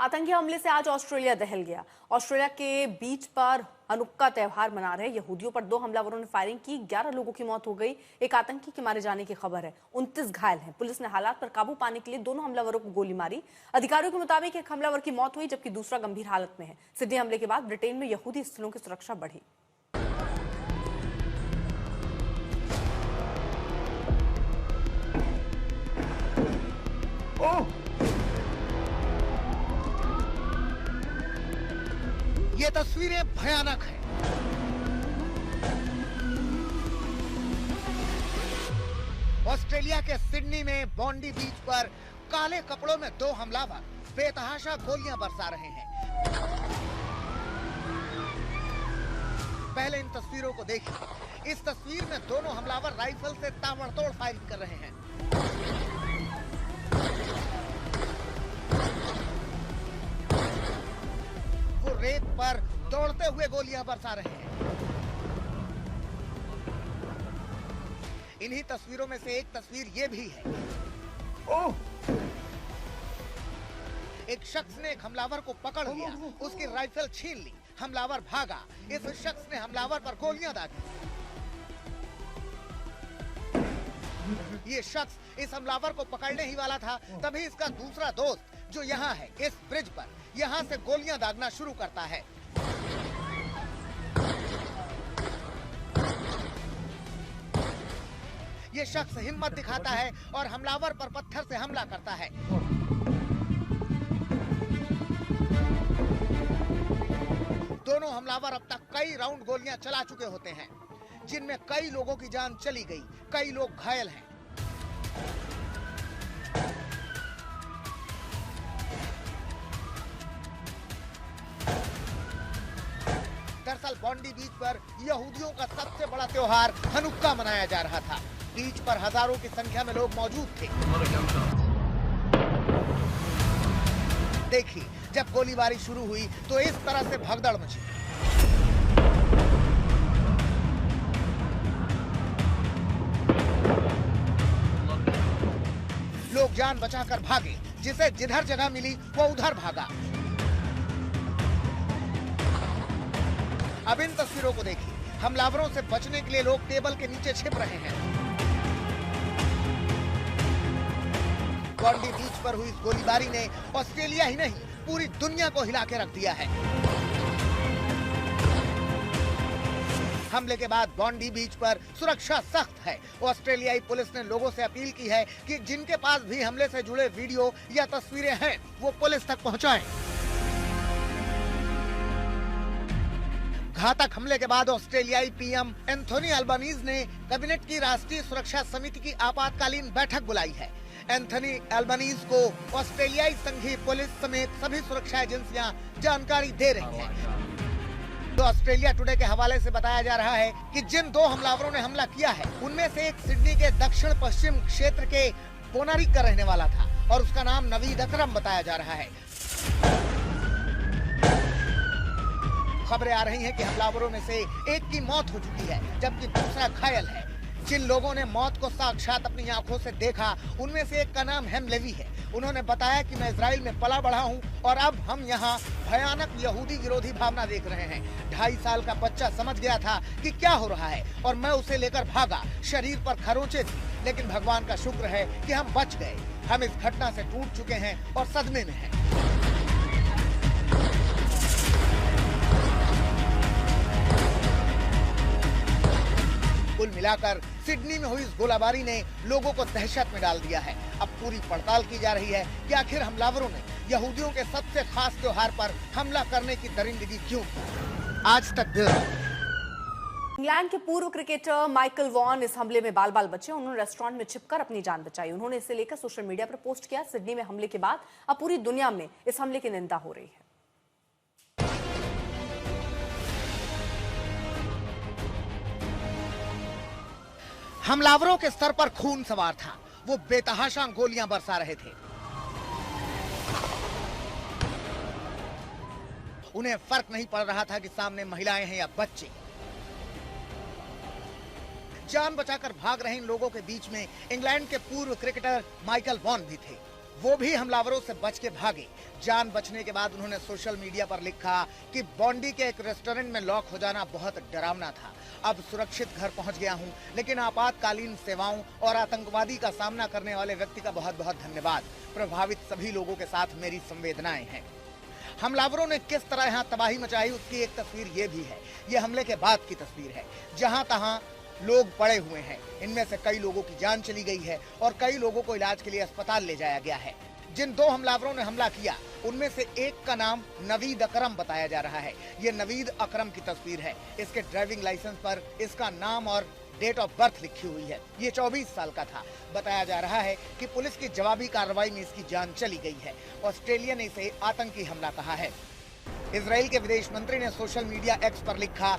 आतंकी हमले से आज ऑस्ट्रेलिया दहल गया। ऑस्ट्रेलिया के बीच पर हनुक्का त्योहार मना रहे यहूदियों पर 2 हमलावरों ने फायरिंग की। 11 लोगों की मौत हो गई। एक आतंकी के मारे जाने की खबर है। 29 घायल हैं। पुलिस ने हालात पर काबू पाने के लिए दोनों हमलावरों को गोली मारी। अधिकारियों के मुताबिक एक हमलावर की मौत हुई जबकि दूसरा गंभीर हालत में है। सिडनी हमले के बाद ब्रिटेन में यहूदी स्थलों की सुरक्षा बढ़ी। ये तस्वीरें भयानक हैं। ऑस्ट्रेलिया के सिडनी में बॉन्डी बीच पर काले कपड़ों में 2 हमलावर बेतहाशा गोलियां बरसा रहे हैं। पहले इन तस्वीरों को देखिए। इस तस्वीर में दोनों हमलावर राइफल से ताबड़तोड़ फायरिंग कर रहे हैं। रेत पर दौड़ते हुए गोलियां बरसा रहे हैं। इन्हीं तस्वीरों में से एक तस्वीर ये भी है। एक शख्स ने एक हमलावर को पकड़ लिया, उसकी राइफल छीन ली, हमलावर भागा। इस शख्स ने हमलावर पर गोलियां दागी। ये शख्स इस हमलावर को पकड़ने ही वाला था, तभी इसका दूसरा दोस्त जो यहाँ है इस ब्रिज पर, यहाँ से गोलियां दागना शुरू करता है। ये शख्स हिम्मत दिखाता है और हमलावर पर पत्थर से हमला करता है। दोनों हमलावर अब तक कई राउंड गोलियां चला चुके होते हैं, जिनमें कई लोगों की जान चली गई, कई लोग घायल हैं। दरअसल बॉन्डी बीच पर यहूदियों का सबसे बड़ा त्योहार हनुक्का मनाया जा रहा था। बीच पर हजारों की संख्या में लोग मौजूद थे। देखिए, जब गोलीबारी शुरू हुई तो इस तरह से भगदड़ मची। लोग जान बचाकर भागे, जिसे जिधर जगह मिली वो उधर भागा। अब इन तस्वीरों को देखिए। हमलावरों से बचने के लिए लोग टेबल के नीचे छिप रहे हैं। बॉन्डी बीच पर हुई इस गोलीबारी ने ऑस्ट्रेलिया ही नहीं पूरी दुनिया को हिला के रख दिया है। हमले के बाद बॉन्डी बीच पर सुरक्षा सख्त है। ऑस्ट्रेलियाई पुलिस ने लोगों से अपील की है कि जिनके पास भी हमले से जुड़े वीडियो या तस्वीरें हैं वो पुलिस तक पहुंचाएं। घातक हमले के बाद ऑस्ट्रेलियाई पीएम एंथोनी अल्बानीज ने कैबिनेट की राष्ट्रीय सुरक्षा समिति की आपातकालीन बैठक बुलाई है। एंथोनी अल्बानीज को ऑस्ट्रेलियाई संघीय पुलिस समेत सभी सुरक्षा एजेंसियां जानकारी दे रही हैं। तो ऑस्ट्रेलिया टुडे के हवाले से बताया जा रहा है कि जिन 2 हमलावरों ने हमला किया है उनमें से एक सिडनी के दक्षिण पश्चिम क्षेत्र के बोनारिक का रहने वाला था और उसका नाम नवीद अकरम बताया जा रहा है। खबरें आ रही हैं कि हमलावरों में से एक की मौत हो चुकी है जबकि दूसरा घायल है। जिन लोगों ने मौत को साक्षात अपनी आंखों से देखा उनमें से एक का नाम हेम लेवी है। उन्होंने बताया कि मैं इजराइल में पला बढ़ा हूं और अब हम यहाँ भयानक यहूदी विरोधी भावना देख रहे हैं। 2.5 साल का बच्चा समझ गया था कि क्या हो रहा है और मैं उसे लेकर भागा। शरीर पर खरोंचे थी, लेकिन भगवान का शुक्र है कि हम बच गए। हम इस घटना से टूट चुके हैं और सदमे में हैं। कुल मिलाकर सिडनी में हुई इस गोलाबारी ने लोगों को दहशत में डाल दिया है। अब पूरी पड़ताल की जा रही है कि आखिर हमलावरों ने यहूदियों के सबसे खास त्योहार पर हमला करने की दरिंदगी क्यों की। आज तक ब्यूरो। इंग्लैंड के पूर्व क्रिकेटर माइकल वॉन इस हमले में बाल बाल बचे। उन्होंने रेस्टोरेंट में छिपकर अपनी जान बचाई। उन्होंने इसे लेकर सोशल मीडिया पर पोस्ट किया। सिडनी में हमले के बाद अब पूरी दुनिया में इस हमले की निंदा हो रही है। हमलावरों के सर पर खून सवार था। वो बेतहाशा गोलियां बरसा रहे थे। उन्हें फर्क नहीं पड़ रहा था कि सामने महिलाएं हैं या बच्चे। जान बचाकर भाग रहे इन लोगों के बीच में इंग्लैंड के पूर्व क्रिकेटर माइकल वॉन भी थे। वो भी हमलावरों से बच के भागे। जान बचने के बाद उन्होंने सोशल मीडिया पर लिखा कि बॉन्डी के एक रेस्टोरेंट में लॉक हो जाना बहुत डरावना था। अब सुरक्षित घर पहुंच गया हूं, लेकिन आपातकालीन सेवाओं और आतंकवादी का सामना करने वाले व्यक्ति का बहुत बहुत धन्यवाद। प्रभावित सभी लोगों के साथ मेरी संवेदनाएं हैं। हमलावरों ने किस तरह यहाँ तबाही मचाई उसकी एक तस्वीर ये भी है। ये हमले के बाद की तस्वीर है। जहां तहां लोग पड़े हुए हैं। इनमें से कई लोगों की जान चली गई है और कई लोगों को इलाज के लिए अस्पताल ले जाया गया है। जिन 2 हमलावरों ने हमला किया उनमें से एक का नाम नवीद अकरम बताया जा रहा है। ये नवीद अकरम की तस्वीर है। इसके ड्राइविंग लाइसेंस पर इसका नाम और डेट ऑफ बर्थ लिखी हुई है। ये 24 साल का था। बताया जा रहा है कि पुलिस की जवाबी कार्रवाई में इसकी जान चली गई है। ऑस्ट्रेलिया ने इसे आतंकी हमला कहा है। इजराइल के विदेश मंत्री ने सोशल मीडिया एक्स पर लिखा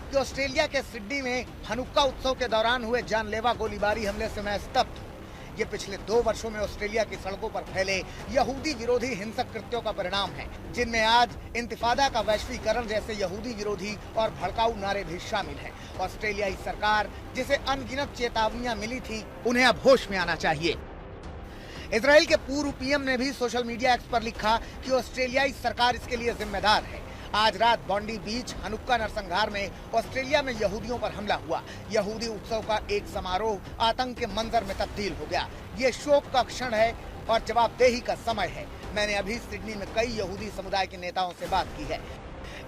कि ऑस्ट्रेलिया के सिडनी में हनुक्का उत्सव के दौरान हुए जानलेवा गोलीबारी हमले से मैं स्तब्ध हूं। ये पिछले 2 वर्षों में ऑस्ट्रेलिया की सड़कों पर फैले यहूदी विरोधी हिंसक कृत्यों का परिणाम है, जिनमें आज इंतिफादा का वैश्वीकरण जैसे यहूदी विरोधी और भड़काऊ नारे भी शामिल हैं। ऑस्ट्रेलियाई सरकार, जिसे अनगिनत चेतावनियां मिली थी, उन्हें अब होश में आना चाहिए। इजराइल के पूर्व पीएम ने भी सोशल मीडिया एक्स पर लिखा कि ऑस्ट्रेलियाई सरकार इसके लिए जिम्मेदार है। आज रात बॉन्डी बीच हनुक्का नरसंहार में ऑस्ट्रेलिया में यहूदियों पर हमला हुआ। यहूदी उत्सव का एक समारोह आतंक के मंजर में तब्दील हो गया। ये शोक का क्षण है और जवाबदेही का समय है। मैंने अभी सिडनी में कई यहूदी समुदाय के नेताओं से बात की है।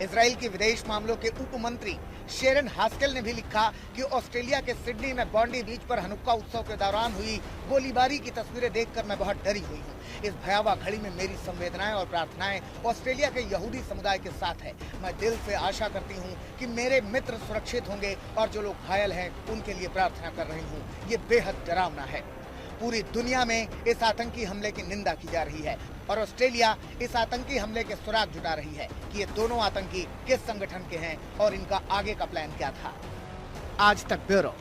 इजराइल के विदेश मामलों के उप मंत्री शेरन हास्केल ने भी लिखा कि ऑस्ट्रेलिया के सिडनी में बॉन्डी बीच पर हनुक्का उत्सव के दौरान हुई गोलीबारी की तस्वीरें देखकर मैं बहुत डरी हुई हूँ। इस भयावह घड़ी में मेरी संवेदनाएं और प्रार्थनाएं ऑस्ट्रेलिया के यहूदी समुदाय के साथ है। मैं दिल से आशा करती हूँ कि मेरे मित्र सुरक्षित होंगे और जो लोग घायल हैं उनके लिए प्रार्थना कर रही हूँ। ये बेहद डरावना है। पूरी दुनिया में इस आतंकी हमले की निंदा की जा रही है और ऑस्ट्रेलिया इस आतंकी हमले के सुराग जुटा रही है कि ये दोनों आतंकी किस संगठन के हैं और इनका आगे का प्लान क्या था। आज तक ब्यूरो।